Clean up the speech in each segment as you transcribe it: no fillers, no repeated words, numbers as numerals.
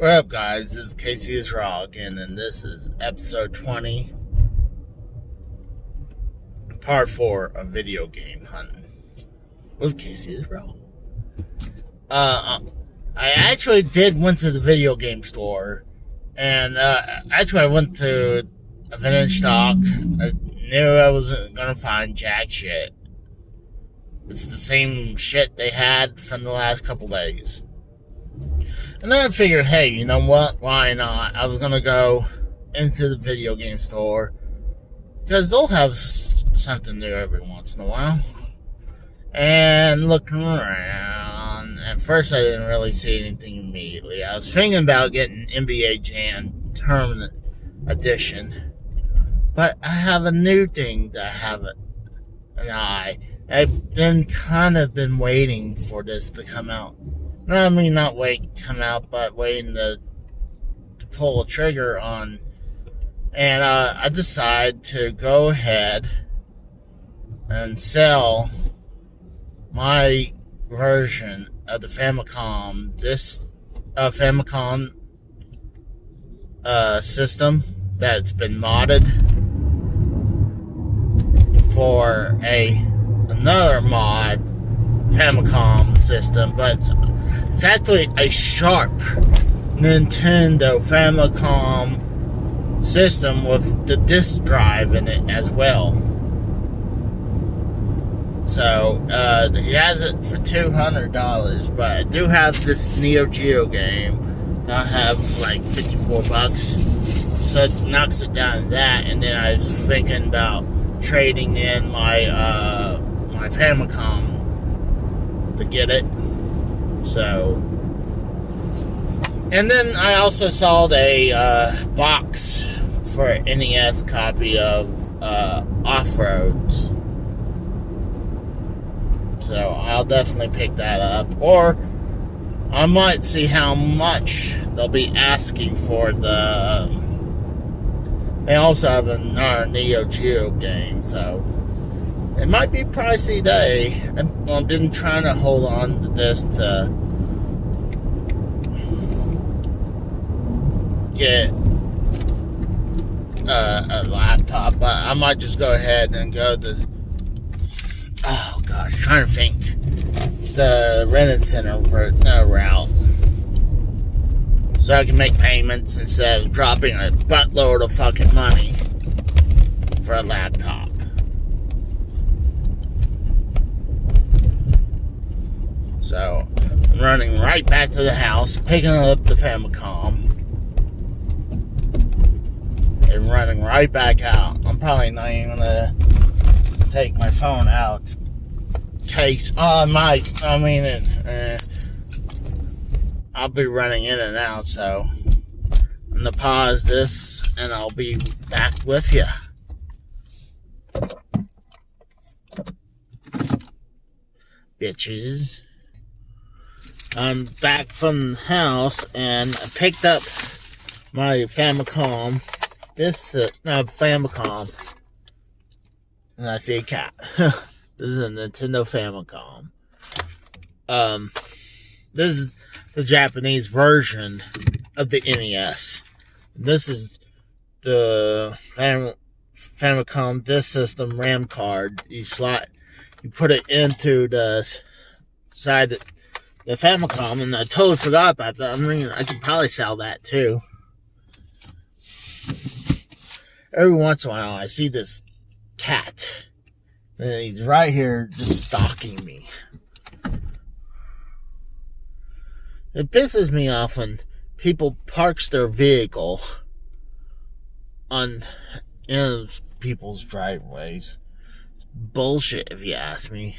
What up, guys? This is Casey is Raw again, and this is episode 20, part 4 of video game hunting with Casey is Raw. I actually went to the video game store, and I went to a vintage stock. I knew I wasn't gonna find jack shit. It's the same shit they had from the last couple days. And then I figured, hey, you know what? Why not? I was going to go into the video game store because they'll have something new every once in a while. And looking around, at first I didn't really see anything immediately. I was thinking about getting NBA Jam Tournament Edition. But I have a new thing that I have I've been waiting for this to come out. I mean, not wait come out, but waiting to pull a trigger on. And I decided to go ahead and sell my version of the Famicom, Famicom system that's been modded for another mod Famicom system, but it's actually a Sharp Nintendo Famicom system with the disc drive in it as well. So he has it for $200, but I do have this Neo Geo game that I have like $54, so it knocks it down to that. And then I was thinking about trading in my my Famicom to get it. So, and then I also sold a box for an NES copy of Off-Roads. So I'll definitely pick that up, or I might see how much they'll be asking for the. They also have another Neo Geo game, so it might be a pricey day. I've been trying to hold on to this to get a laptop, but I might just go ahead and go this. Oh gosh, trying to think. The rented center route, so I can make payments instead of dropping a buttload of fucking money for a laptop. So, I'm running right back to the house, picking up the Famicom, and running right back out. I'm probably not even gonna take my phone out in case. Oh, I might. I mean, I'll be running in and out, so I'm gonna pause this, and I'll be back with you. Bitches. I'm back from the house, and I picked up my Famicom. Famicom. And I see a cat. This is a Nintendo Famicom. This is the Japanese version of the NES. This is the Famicom Disk System RAM card. You put it into the side of the Famicom, and I totally forgot about that. I mean, I could probably sell that too. Every once in a while, I see this cat, and he's right here just stalking me. It pisses me off when people parks their vehicle in people's driveways. It's bullshit, if you ask me.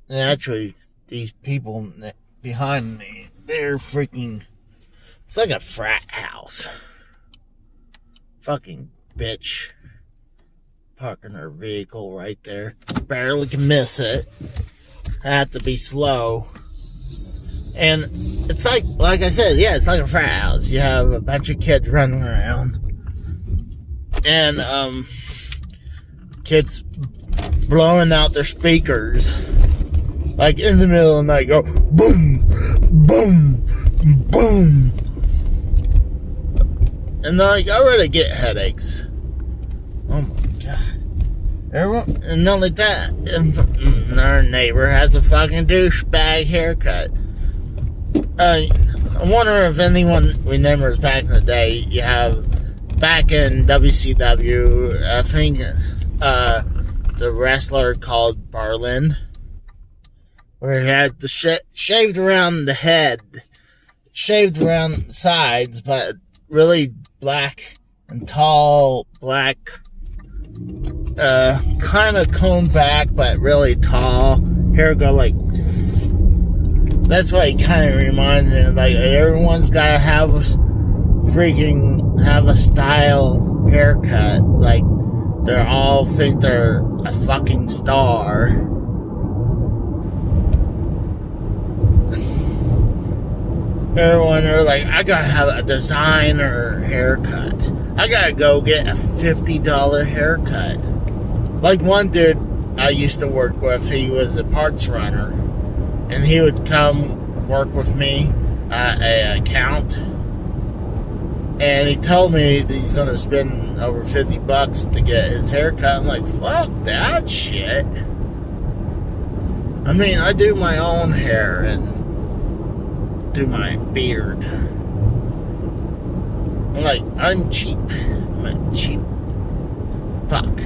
And actually, these people behind me, they're freaking. It's like a frat house. Fucking bitch. Parking her vehicle right there. Barely can miss it. I have to be slow. And it's like I said, yeah, it's like a frat house. You have a bunch of kids running around. And, kids blowing out their speakers Like in the middle of the night, go boom, boom, boom. And like, I already get headaches. Oh my god. Everyone, and not like that, our neighbor has a fucking douchebag haircut. I wonder if anyone remembers back in the day, you have, back in WCW, I think, the wrestler called Berlin, where he had the shaved around the head, shaved around the sides, but really black and tall, black, kind of combed back, but really tall. Hair go like, that's what he kind of reminds me of. Like, everyone's gotta have a style haircut. Like, they all think they're a fucking star. Everyone are like, I gotta have a designer haircut. I gotta go get a $50 haircut. Like one dude I used to work with, he was a parts runner, and he would come work with me at an account, and he told me that he's gonna spend over $50 to get his haircut. I'm like, fuck that shit. I mean, I do my own hair and do my beard. I'm like, I'm cheap. I'm a cheap fuck.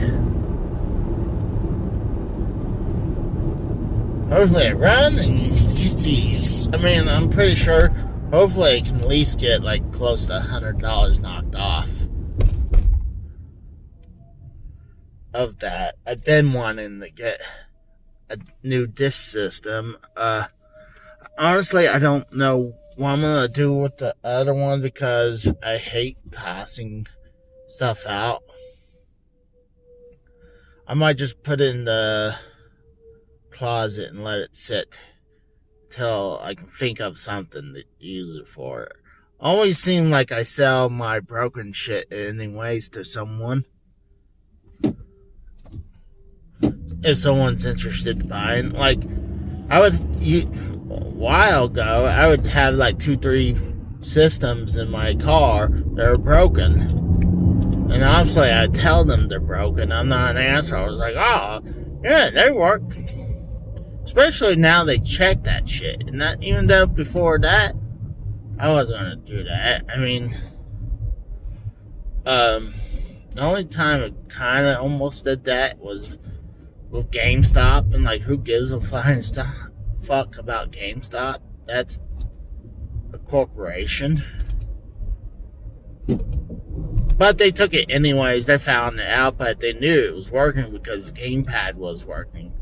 Hopefully I run and get these. I mean, I'm pretty sure, hopefully I can at least get like close to $100 knocked off of that. I've been wanting to get a new disc system. Honestly, I don't know what I'm gonna do with the other one because I hate tossing stuff out. I might just put it in the closet and let it sit till I can think of something to use it for. Always seem like I sell my broken shit anyways to someone. If someone's interested in buying. Like, a while ago, I would have like 2-3 systems in my car that are broken. And obviously, I tell them they're broken. I'm not an asshole. I was like, oh, yeah, they work. Especially now they check that shit. And that, even though before that, I wasn't going to do that. I mean, the only time I kind of almost did that was with GameStop. And like, who gives a flying fuck about GameStop? That's a corporation. But they took it anyways. They found it out, but they knew it was working because the gamepad was working.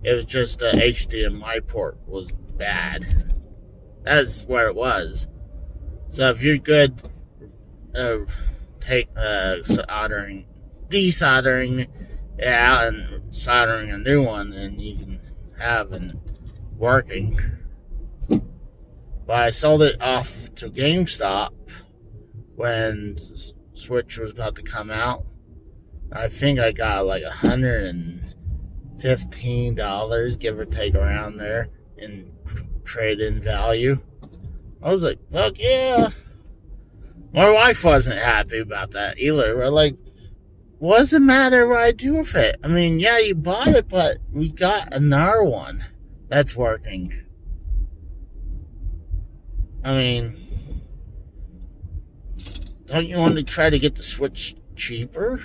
It was just the HDMI port was bad. That's where it was. So if you're good, take desoldering it out and soldering a new one, and you can have it working. But I sold it off to GameStop when Switch was about to come out. I think I got like $115, give or take, around there in trade-in value. I was like, fuck yeah. My wife wasn't happy about that either. We're like, what's the matter what I do with it? I mean, yeah, you bought it, but we got another one that's working. I mean, don't you want to try to get the Switch cheaper?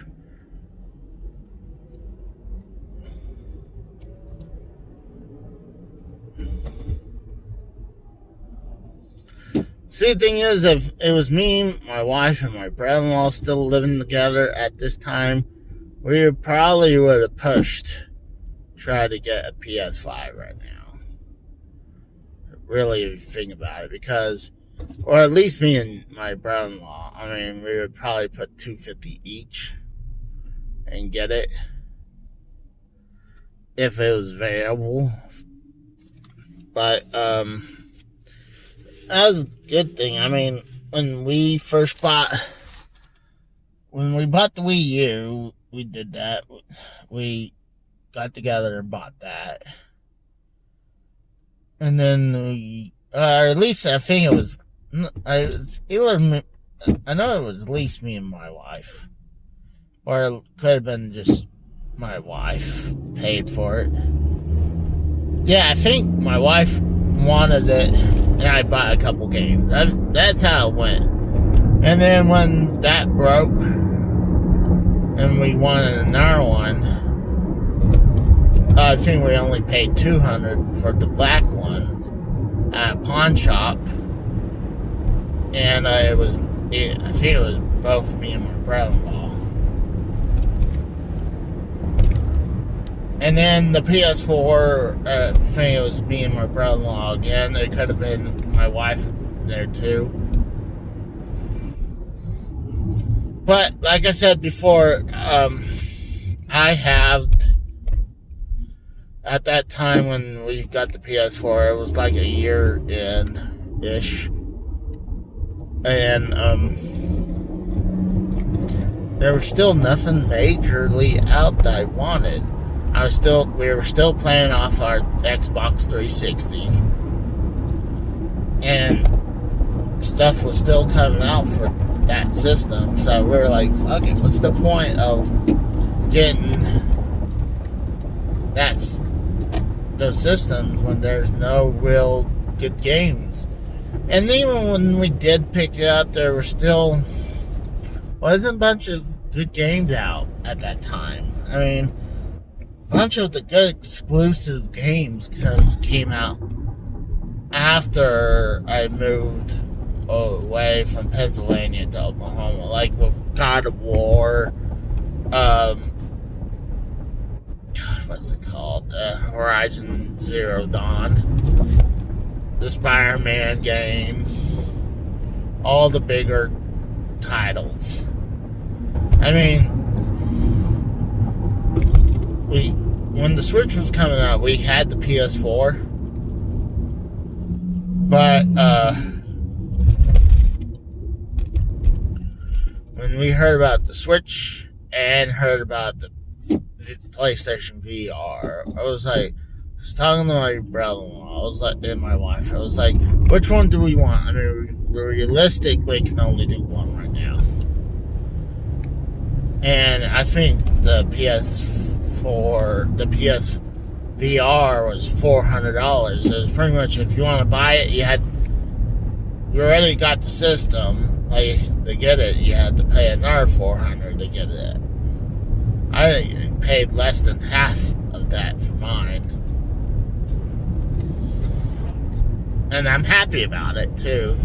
See, the thing is, if it was me, my wife, and my brother-in-law still living together at this time, we probably would have pushed, try to get a PS5 right now. Really, if you think about it, because, or at least me and my brother-in-law, I mean, we would probably put $250 each and get it if it was available. But, that was a good thing. I mean, when we bought the Wii U, we did that. We got together and bought that. And then or at least I think it was, I know it was at least me and my wife. Or it could have been just my wife paid for it. Yeah, I think my wife wanted it, and I bought a couple games. That's how it went. And then when that broke, and we wanted another one, I think we only paid $200 for the black one at a pawn shop. And I think it was both me and my brother-in-law. And then the PS4, I think it was me and my brother-in-law again. It could have been my wife there too. But like I said before, I have, at that time when we got the PS4, it was like a year in-ish. And there was still nothing majorly out that I wanted. We were still playing off our Xbox 360, and stuff was still coming out for that system. So we were like, "Fuck it, what's the point of getting those systems when there's no real good games?" And even when we did pick it up, there wasn't a bunch of good games out at that time. I mean, a bunch of the good exclusive games came out after I moved away from Pennsylvania to Oklahoma, like with God of War, what's it called? Horizon Zero Dawn, the Spider-Man game, all the bigger titles. I mean, when the Switch was coming out, we had the PS4, but when we heard about the Switch and heard about the PlayStation VR, I was talking to my brother-in-law, and my wife, I was like, which one do we want? I mean, realistically, can only do one right now. And I think the PS4, the PSVR was $400. It was pretty much, if you want to buy it, you already got the system. To get it, you had to pay another $400 to get it. I paid less than half of that for mine. And I'm happy about it, too.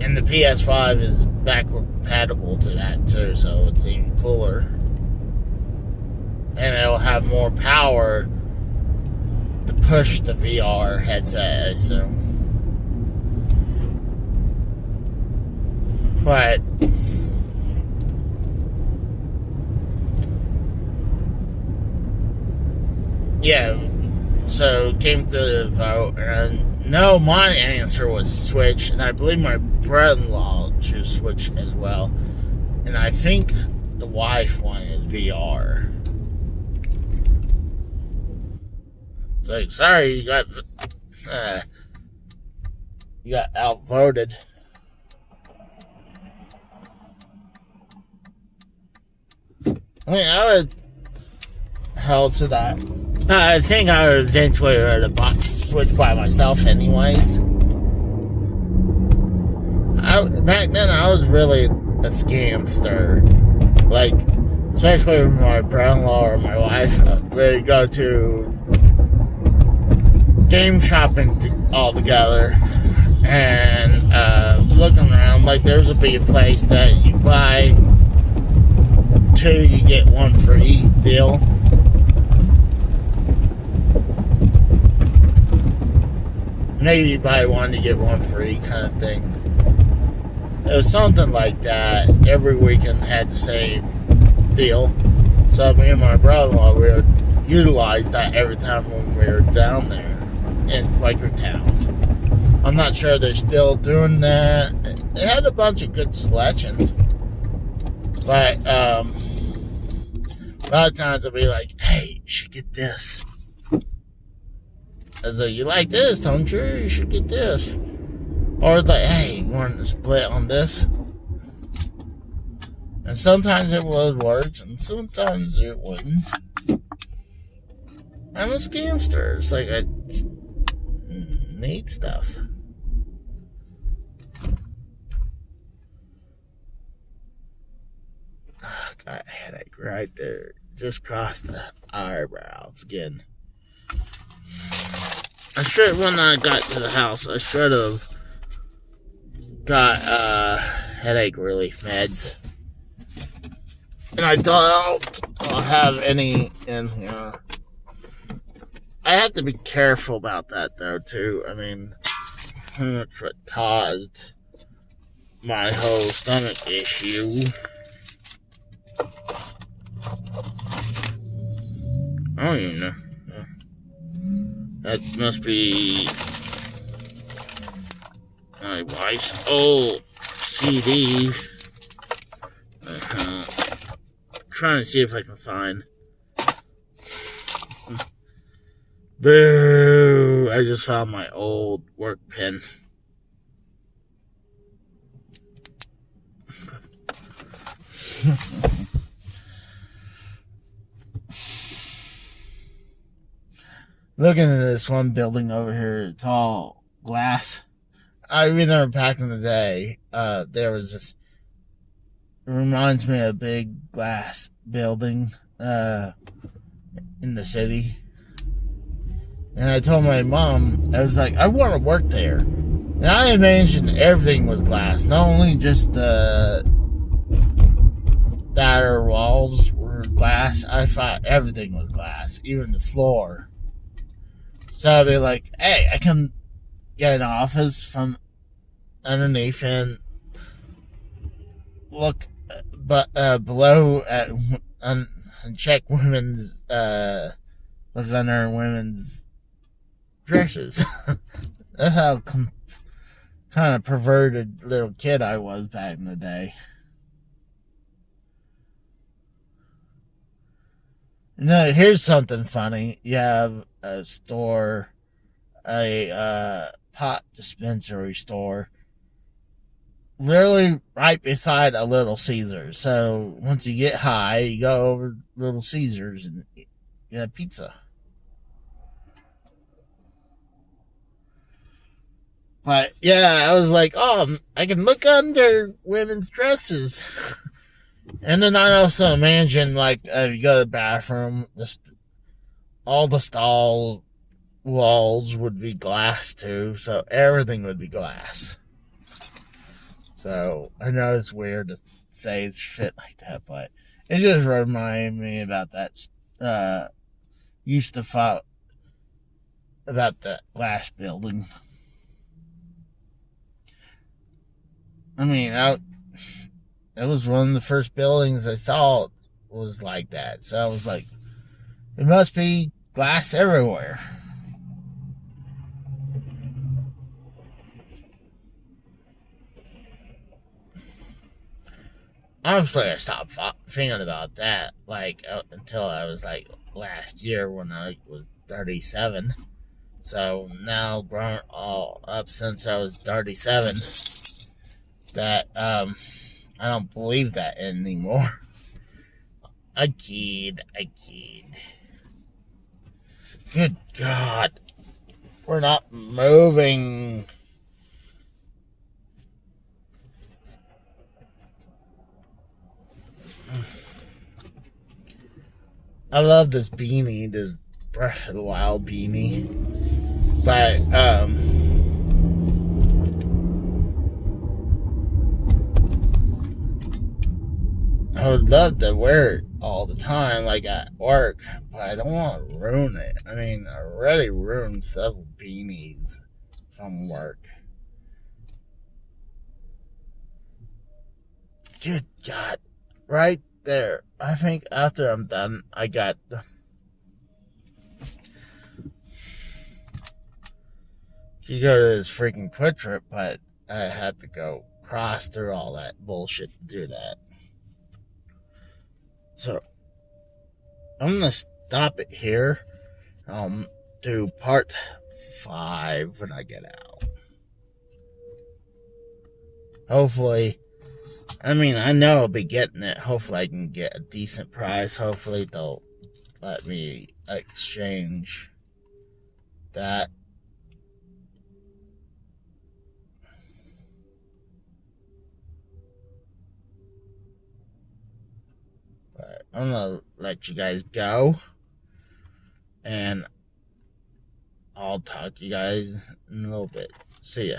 And the PS5 is backward compatible to that, too, so it's even cooler. And it'll have more power to push the VR headset, I assume. But yeah, so it came to the vote, and no, my answer was Switch, and I believe my brother-in-law chose Switch as well, and I think the wife wanted VR. So sorry, you got outvoted. I mean, I would held to that. I think I would eventually have a box Switch by myself anyways. Back then, I was really a scamster. Like, especially with my brother-in-law or my wife, we'd go to game shopping all together and looking around. Like, there would be a place that you buy 2, you get 1 free deal. Maybe you buy 1 to get 1 free kind of thing. It was something like that. Every weekend had the same deal. So me and my brother-in-law, we would utilize that every time when we were down there in Quakertown. I'm not sure they're still doing that. They had a bunch of good selections. But a lot of times I'll be like, hey, you should should get this. I was like, you like this, don't you? You should get this. Or it's like, hey, you want to split on this? And sometimes it would work, and sometimes it wouldn't. I'm a scamster. It's like I need stuff. Oh, got a headache right there. Just crossed the eyebrows again. When I got to the house, I should have got headache relief meds. And I don't have any in here. I have to be careful about that, though, too. I mean, that's what caused my whole stomach issue. I don't even know. That must be my wife's old CD. Trying to see if I can find. Boo! I just found my old work pen. Looking at this one building over here, it's all glass. I remember back in the day, there was this. It reminds me of a big glass building in the city. And I told my mom, I was like, I want to work there. And I imagined everything was glass, not only just the outer walls were glass. I thought everything was glass, even the floor. So I'd be like, hey, I can get an office from underneath and look below at and check women's look under women's dresses. That's how kind of perverted little kid I was back in the day. No, here's something funny. You have a store, a pot dispensary store, literally right beside a Little Caesars. So once you get high, you go over Little Caesars and get pizza. But yeah, I was like, oh, I can look under women's dresses. And then I also imagine, like, you go to the bathroom, just all the stall walls would be glass too, so everything would be glass. So I know it's weird to say shit like that, but it just reminded me about that. Used to thought about that glass building. I mean, it was one of the first buildings I saw was like that. So I was like, it must be glass everywhere. Honestly, I stopped thinking about that, like, until I was, like, last year when I was 37. So now, grown all up since I was 37, that, I don't believe that anymore. I kid. Good God. We're not moving. I love this beanie, this Breath of the Wild beanie. But, I would love to wear it all the time, like at work, but I don't want to ruin it. I mean, I already ruined several beanies from work. Good God. Right there. I think after I'm done, I got you go to this freaking Quick Trip, but I had to go cross through all that bullshit to do that. So, I'm gonna stop it here. Do part 5 when I get out. Hopefully, I know I'll be getting it. Hopefully I can get a decent price. Hopefully they'll let me exchange that. But I'm gonna let you guys go, and I'll talk to you guys in a little bit. See ya.